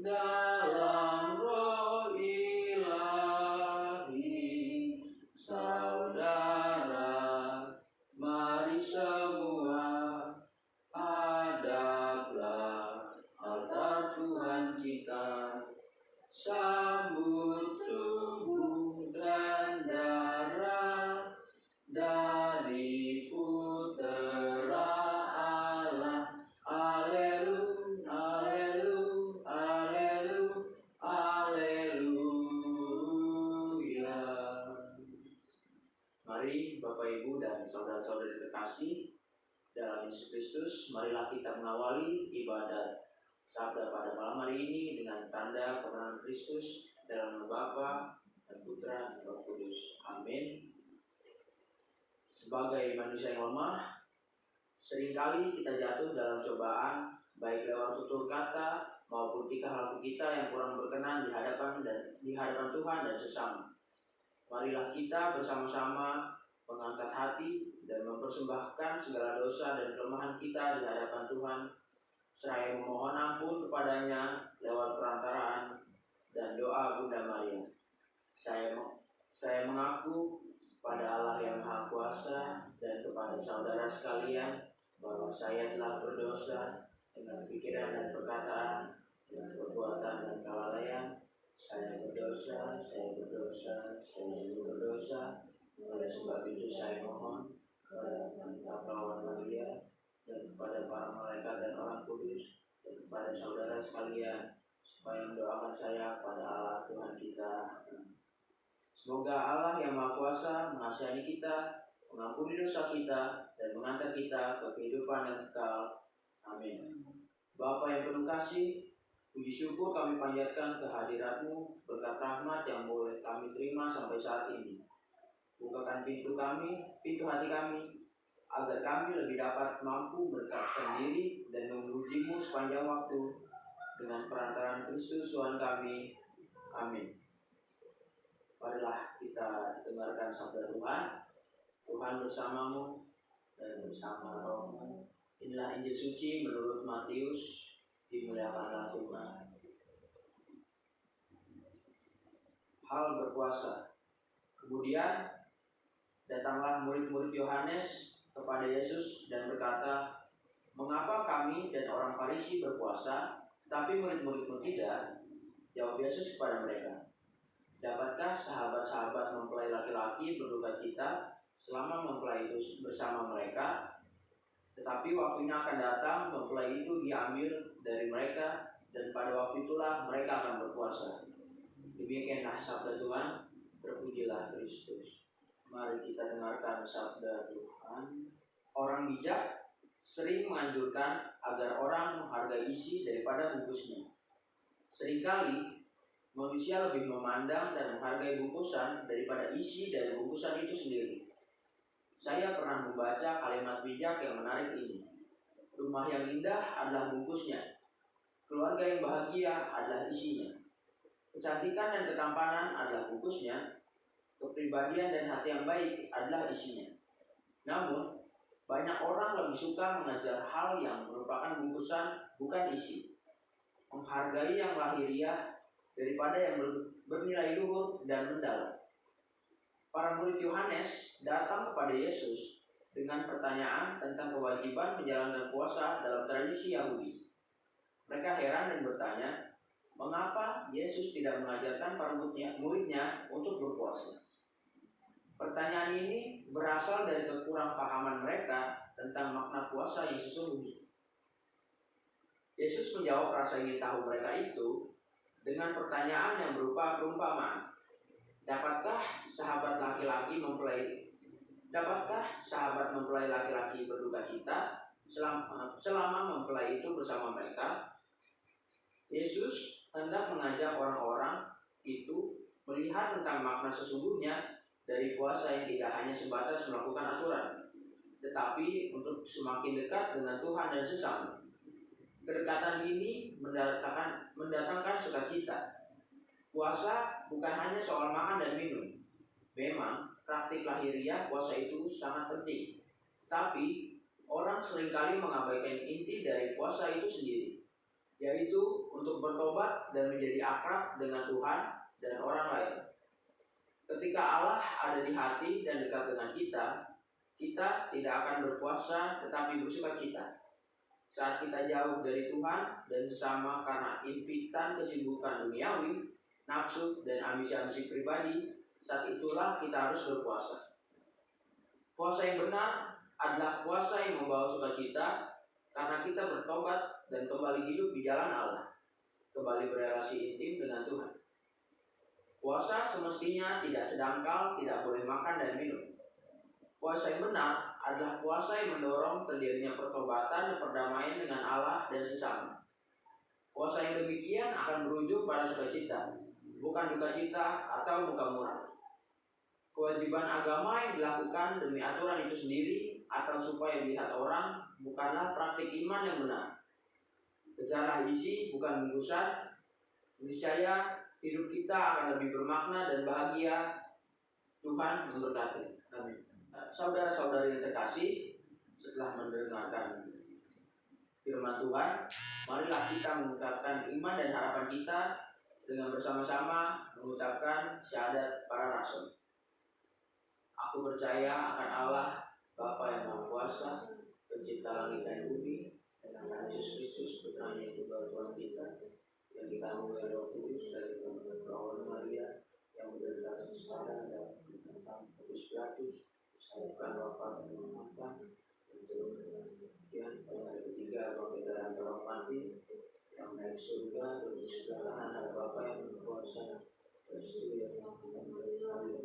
dalam roh ilahi. Saudara, mari semua hadaplah altar Tuhan kita, sambut tubuh dan darah dari Putera Allah. Haleluya, haleluya, haleluya, haleluya. Mari Bapak Ibu dan saudara-saudari terkasih dalam Yesus Kristus, marilah kita mengawali ibadat sabda pada malam hari ini dengan tanda kemenangan Kristus dalam nama Bapa dan Putra dan Roh Kudus. Amin. Sebagai manusia yang lemah, seringkali kita jatuh dalam cobaan, baik lewat tutur kata maupun tingkah laku kita yang kurang berkenan di hadapan Tuhan dan sesama. Marilah kita bersama-sama mengangkat hati dan mempersembahkan segala dosa dan kelemahan kita di hadapan Tuhan, seraya memohon ampun kepadanya lewat perantaraan dan doa Bunda Maria. Saya mengaku pada Allah yang Maha Kuasa dan kepada saudara sekalian bahwa saya telah berdosa dengan pikiran dan perkataan, dengan perbuatan dan kelalaian. Saya berdosa. Oleh sebab itu saya mohon kepada Santa Perawan Maria dan kepada para malaikat dan orang kudus dan kepada saudara sekalian supaya mendoakan saya pada Allah Tuhan kita. Semoga Allah yang Maha Kuasa mengasihani kita, mengampuni dosa kita, dan mengangkat kita ke kehidupan yang kekal. Amin. Bapa yang penuh kasih, puji syukur kami panjatkan kehadirat-Mu, berkat rahmat yang boleh kami terima sampai saat ini. Bukakan pintu hati kami, agar kami lebih dapat mampu mendekatkan diri dan memuji-Mu sepanjang waktu dengan perantaraan Kristus Tuhan kami. Amin. Marilah kita dengarkan sabda Tuhan. Tuhan bersamamu dan bersama rohmu. Inilah Injil suci menurut Matius. Dimuliakanlah Tuhan. Hal berpuasa. Kemudian datanglah murid-murid Yohanes kepada Yesus dan berkata, "Mengapa kami dan orang Farisi berpuasa, tapi murid-murid-Mu tidak?" Jawab Yesus kepada mereka, "Dapatkah sahabat-sahabat mempelai laki-laki berduka cita selama mempelai itu bersama mereka? Tetapi waktunya akan datang, mempelai itu diambil dari mereka, dan pada waktu itulah mereka akan berpuasa." Demikianlah sabda Tuhan. Terpujilah Kristus. Mari kita dengarkan sabda Tuhan. Orang bijak sering menganjurkan agar orang menghargai isi daripada bungkusnya. Seringkali manusia lebih memandang dan menghargai bungkusan daripada isi dari bungkusan itu sendiri. Saya pernah membaca kalimat bijak yang menarik ini. Rumah yang indah adalah bungkusnya. Keluarga yang bahagia adalah isinya. Kecantikan dan ketampanan adalah bungkusnya. Kepribadian dan hati yang baik adalah isinya. Namun, banyak orang lebih suka mengejar hal yang merupakan bungkusan, bukan isi. Menghargai yang lahiriah daripada yang bernilai luhur dan mendalam. Para murid Yohanes datang kepada Yesus dengan pertanyaan tentang kewajiban menjalankan puasa dalam tradisi Yahudi. Mereka heran dan bertanya, mengapa Yesus tidak mengajarkan para muridnya untuk berpuasa? Pertanyaan ini berasal dari kekurangpahaman mereka tentang makna puasa yang sesungguhnya. Yesus menjawab rasa ingin tahu mereka itu dengan pertanyaan yang berupa perumpamaan. Dapatkah sahabat mempelai laki-laki berduka cita selama mempelai itu bersama mereka? Yesus hendak mengajak orang-orang itu melihat tentang makna sesungguhnya dari puasa yang tidak hanya sebatas melakukan aturan, tetapi untuk semakin dekat dengan Tuhan dan sesama. Kedekatan ini mendatangkan sukacita. Puasa bukan hanya soal makan dan minum. Memang praktik lahiriah puasa itu sangat penting, tapi orang seringkali mengabaikan inti dari puasa itu sendiri, yaitu untuk bertobat dan menjadi akrab dengan Tuhan dan orang lain. Ketika Allah ada di hati dan dekat dengan kita, kita tidak akan berpuasa tetapi bersukacita. Saat kita jauh dari Tuhan dan sesama karena impitan kesibukan duniawi, nafsu dan ambisi-ambisi pribadi, saat itulah kita harus berpuasa. Puasa yang benar adalah puasa yang membawa sukacita karena kita bertobat dan kembali hidup di jalan Allah, kembali berrelasi intim dengan Tuhan. Puasa semestinya tidak sedangkal, tidak boleh makan dan minum. Puasa yang benar adalah puasa yang mendorong terjadinya pertobatan dan perdamaian dengan Allah dan sesama. Puasa yang demikian akan berujung pada sukacita, bukan dukacita atau muka murah. Kewajiban agama yang dilakukan demi aturan itu sendiri atau supaya dilihat orang bukanlah praktik iman yang benar. Kejarlah isi bukan bungkusan. Niscaya hidup kita akan lebih bermakna dan bahagia. Tuhan memberkati. Amin. Saudara-saudari yang terkasih, setelah mendengarkan firman Tuhan, marilah kita mengucapkan iman dan harapan kita dengan bersama-sama mengucapkan syahadat para rasul. Aku percaya akan Allah, Bapa yang Maha Kuasa, Pencipta langit dan bumi, dan akan Yesus Kristus, Putranya yang tunggal Tuhan kita, yang dikandung oleh Roh Kudus dari perawan Maria, yang menderita kesengsaraan dan ditentang Pontius Pilatus, bukan wafat dan mengamatkan, dan turun dengan kemudian pada hari ketiga bangkit dari antara orang mati, yang naik surga dan di sebelah kanan ada Bapa yang berkuasa, dan itu yang akan berkali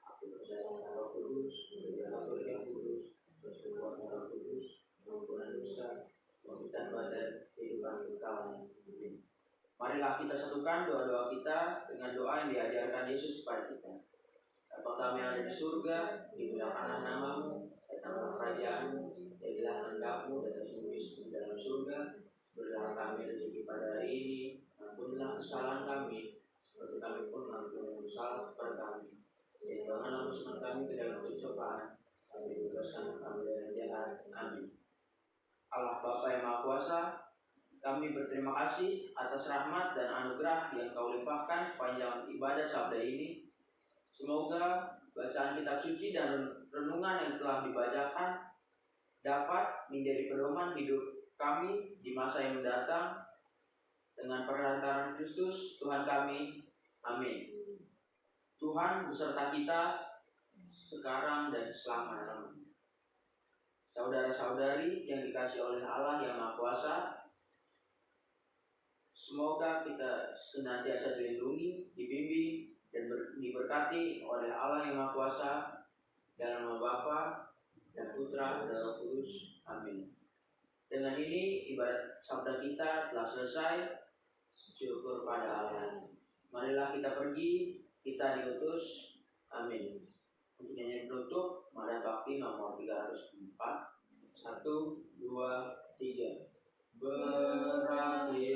Aku percaya pada Roh Kudus, gereja Katolik yang kudus, persekutuan Roh Kudus, pengampunan dosa, pemberian badan, kehidupan kekal. Marilah kita satukan doa-doa kita dengan doa yang diajarkan Yesus kepada kita. Bapa kami yang ada di surga, dimuliakanlah namamu, datanglah kerajaanmu, jadilah kehendak-Mu dalam bumi seperti dalam surga. Berilah kami rezeki pada hari ini, ampunilah kesalahan kami, seperti kami pun mengampuni yang bersalah kepada kami. Dan janganlah masukkan kami ke dalam pencobaan, tapi bebaskan kami dari yang jahat. Amin. Allah Bapa yang Maha Kuasa, kami berterima kasih atas rahmat dan anugerah yang Kau limpahkan sepanjang ibadat sabda ini. Semoga bacaan kitab suci dan renungan yang telah dibacakan dapat menjadi pedoman hidup kami di masa yang mendatang dengan perantaraan Kristus Tuhan kami. Amin. Tuhan beserta kita sekarang dan selama-lamanya. Saudara-saudari yang dikasihi oleh Allah yang Maha Kuasa, semoga kita senantiasa dilindungi, dibimbing, dan diberkati oleh Allah yang Maha Kuasa dalam nama Bapa dan Putra dan Roh Kudus. Amin. Dengan ini ibadat sabda kita telah selesai. Syukur pada Allah. Marilah kita pergi, kita diutus. Amin. Untuk nyanyi penutup, Mada Bakti nomor 304. 1, 2, 3. Berakhir